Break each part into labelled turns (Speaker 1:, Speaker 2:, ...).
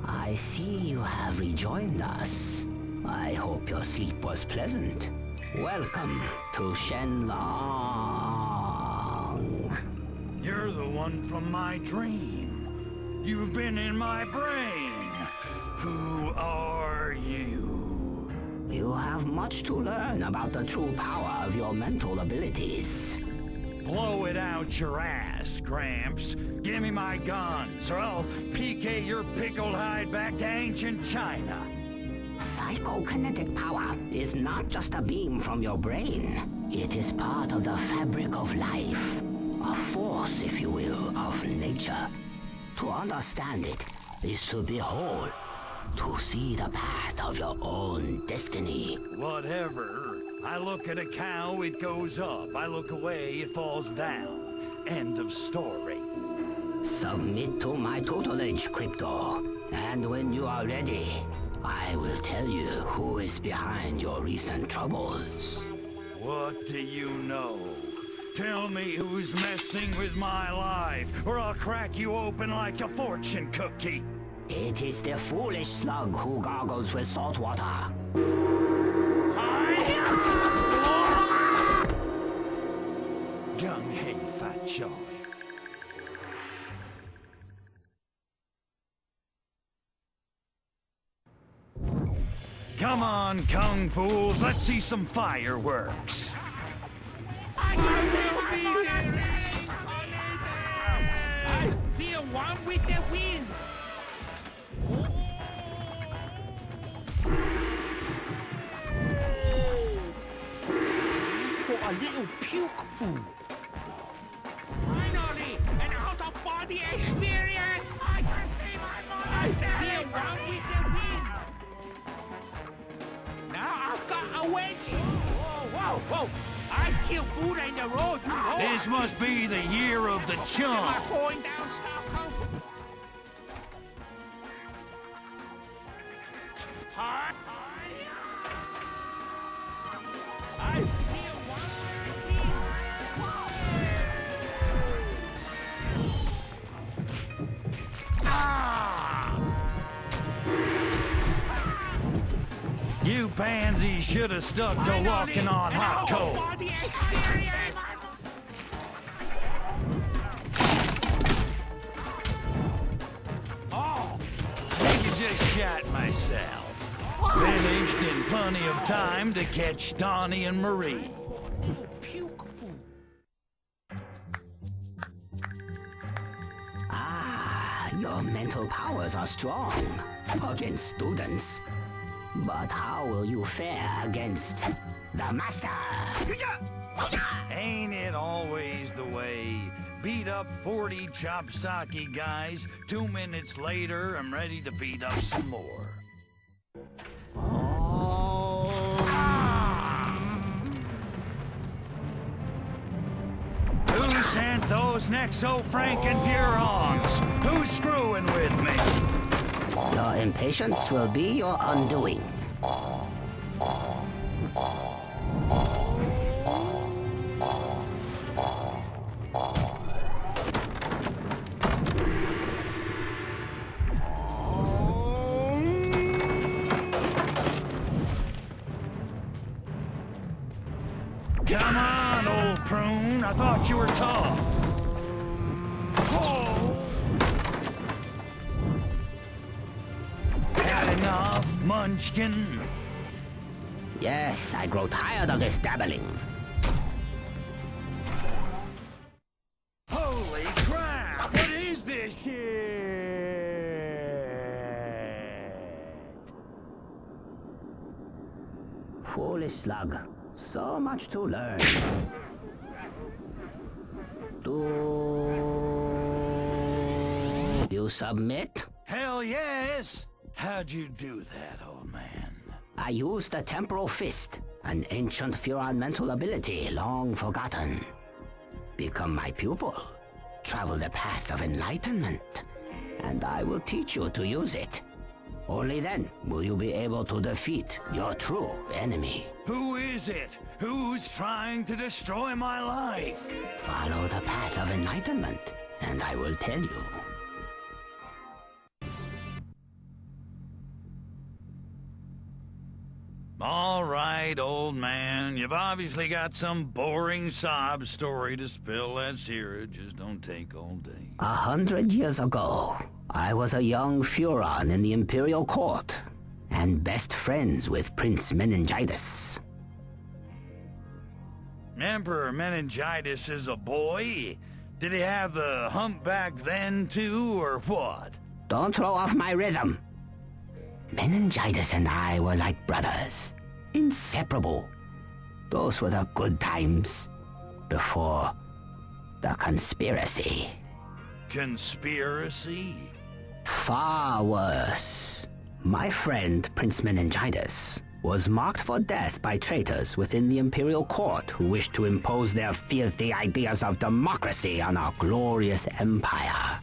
Speaker 1: I see you have rejoined us. I hope your sleep was pleasant. Welcome to Shenlong.
Speaker 2: You're the one from my dream. You've been in my brain. Who are you?
Speaker 1: You have much to learn about the true power of your mental abilities.
Speaker 2: Blow it out your ass, Gramps. Give me my guns, or I'll PK your pickled hide back to ancient China.
Speaker 1: Psychokinetic power is not just a beam from your brain. It is part of the fabric of life. A force, if you will, of nature. To understand it is to behold, to see the path of your own destiny.
Speaker 2: Whatever. I look at a cow, it goes up. I look away, it falls down. End of story.
Speaker 1: Submit to my tutelage, Crypto. And when you are ready, I will tell you who is behind your recent troubles.
Speaker 2: What do you know? Tell me who's messing with my life, or I'll crack you open like a fortune cookie.
Speaker 1: It is the foolish slug who gargles with salt water.
Speaker 2: Gung Hei Fat Choy. Come on, Kung Fools, let's see some fireworks.
Speaker 3: I feel one with the wind. For a little puke food. Finally, an out-of-body experience. I can see my monster. I feel one with the wind. Now I've got a wedgie. Whoa, whoa, whoa. I killed Buddha in the road, you know.
Speaker 2: This must be the year of the chump.
Speaker 3: Am I going down Stockholm? Hi. I feel one
Speaker 2: You pansies should have stuck to walking on hot coal.
Speaker 3: Oh,
Speaker 2: I just shot myself. Finished in plenty of time to catch Donnie and Marie.
Speaker 3: puke food.
Speaker 1: Your mental powers are strong against students. But how will you fare against the master?
Speaker 2: Ain't it always the way? Beat up 40 chopsaki guys, 2 minutes later I'm ready to beat up some more. Who sent those Nexo-Franken-Furons? Who's screwing with me?
Speaker 1: Your impatience will be your undoing.
Speaker 2: Come on, old prune. I thought you were tough. Had enough, Munchkin?
Speaker 1: Yes, I grow tired of this dabbling.
Speaker 2: Holy crap! What is this shit?
Speaker 1: Foolish slug. So much to learn. Do you submit?
Speaker 2: Hell yes! How'd you do that, old man?
Speaker 1: I used the Temporal Fist, an ancient Furon mental ability long forgotten. Become my pupil. Travel the path of enlightenment. And I will teach you to use it. Only then will you be able to defeat your true enemy.
Speaker 2: Who is it? Who's trying to destroy my life?
Speaker 1: Follow the path of enlightenment, and I will tell you.
Speaker 2: All right, old man. You've obviously got some boring sob story to spill. Let's hear it. Just don't take all day.
Speaker 1: 100 years ago, I was a young Furon in the Imperial Court, and best friends with Prince Meningitis.
Speaker 2: Emperor Meningitis is a boy? Did he have the humpback then, too, or what?
Speaker 1: Don't throw off my rhythm. Meningitis and I were like brothers. Inseparable. Those were the good times. Before the conspiracy.
Speaker 2: Conspiracy?
Speaker 1: Far worse. My friend, Prince Meningitis, was marked for death by traitors within the Imperial Court who wished to impose their filthy ideas of democracy on our glorious empire.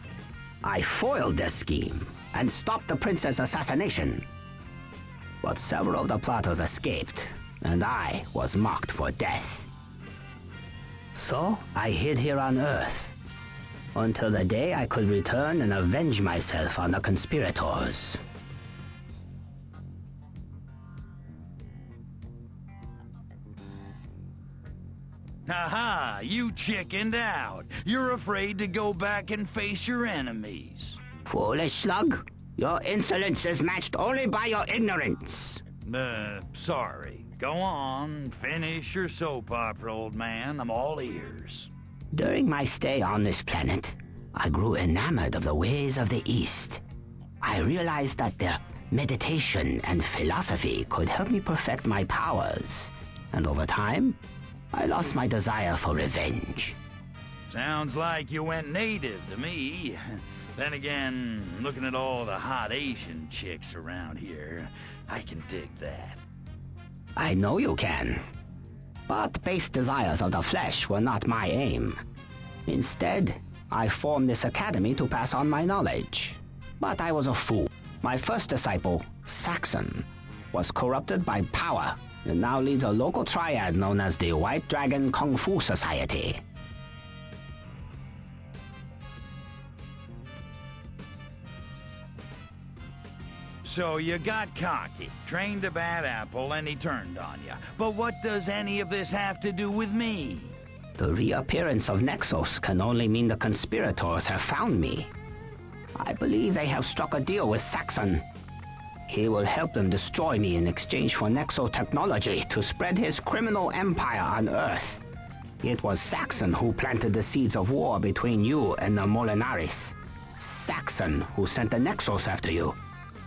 Speaker 1: I foiled their scheme and stopped the prince's assassination. But several of the plotters escaped, and I was marked for death. So I hid here on Earth, until the day I could return and avenge myself on the conspirators.
Speaker 2: Haha, you chickened out. You're afraid to go back and face your enemies.
Speaker 1: Foolish slug, your insolence is matched only by your ignorance.
Speaker 2: Sorry. Go on, finish your soap opera, old man. I'm all ears.
Speaker 1: During my stay on this planet, I grew enamored of the ways of the East. I realized that their meditation and philosophy could help me perfect my powers. And over time, I lost my desire for revenge.
Speaker 2: Sounds like you went native to me. Then again, looking at all the hot Asian chicks around here, I can dig that.
Speaker 1: I know you can. But base desires of the flesh were not my aim. Instead, I formed this academy to pass on my knowledge. But I was a fool. My first disciple, Saxon, was corrupted by power and now leads a local triad known as the White Dragon Kung Fu Society.
Speaker 2: So you got cocky, trained a bad apple, and he turned on you. But what does any of this have to do with me?
Speaker 1: The reappearance of Nexus can only mean the conspirators have found me. I believe they have struck a deal with Saxon. He will help them destroy me in exchange for Nexo technology to spread his criminal empire on Earth. It was Saxon who planted the seeds of war between you and the Molinaris. Saxon who sent the Nexos after you,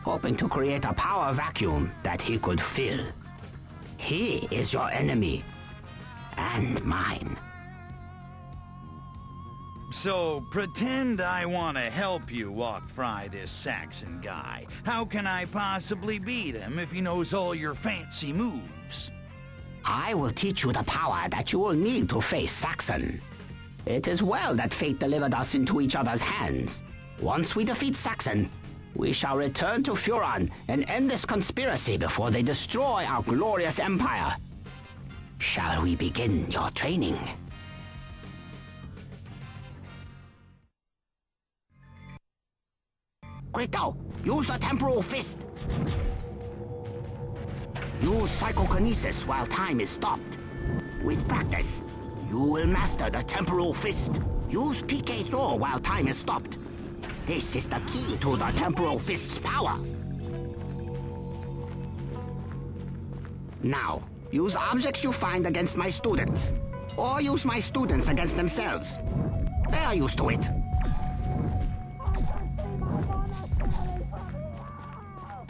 Speaker 1: hoping to create a power vacuum that he could fill. He is your enemy, and mine.
Speaker 2: So, pretend I want to help you walk fry this Saxon guy. How can I possibly beat him if he knows all your fancy moves?
Speaker 1: I will teach you the power that you will need to face Saxon. It is well that fate delivered us into each other's hands. Once we defeat Saxon, we shall return to Furon and end this conspiracy before they destroy our glorious empire. Shall we begin your training? Quick, use the Temporal Fist! Use psychokinesis while time is stopped. With practice, you will master the Temporal Fist. Use PK Throw while time is stopped. This is the key to the Temporal Fist's power. Now, use objects you find against my students. Or use my students against themselves. They are used to it.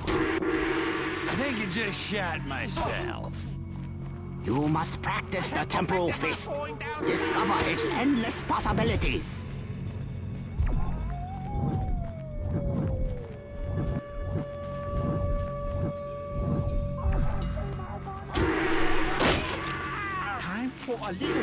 Speaker 2: I think I just shot myself.
Speaker 1: You must practice the Temporal Fist. Discover its endless possibilities.
Speaker 3: Time for a little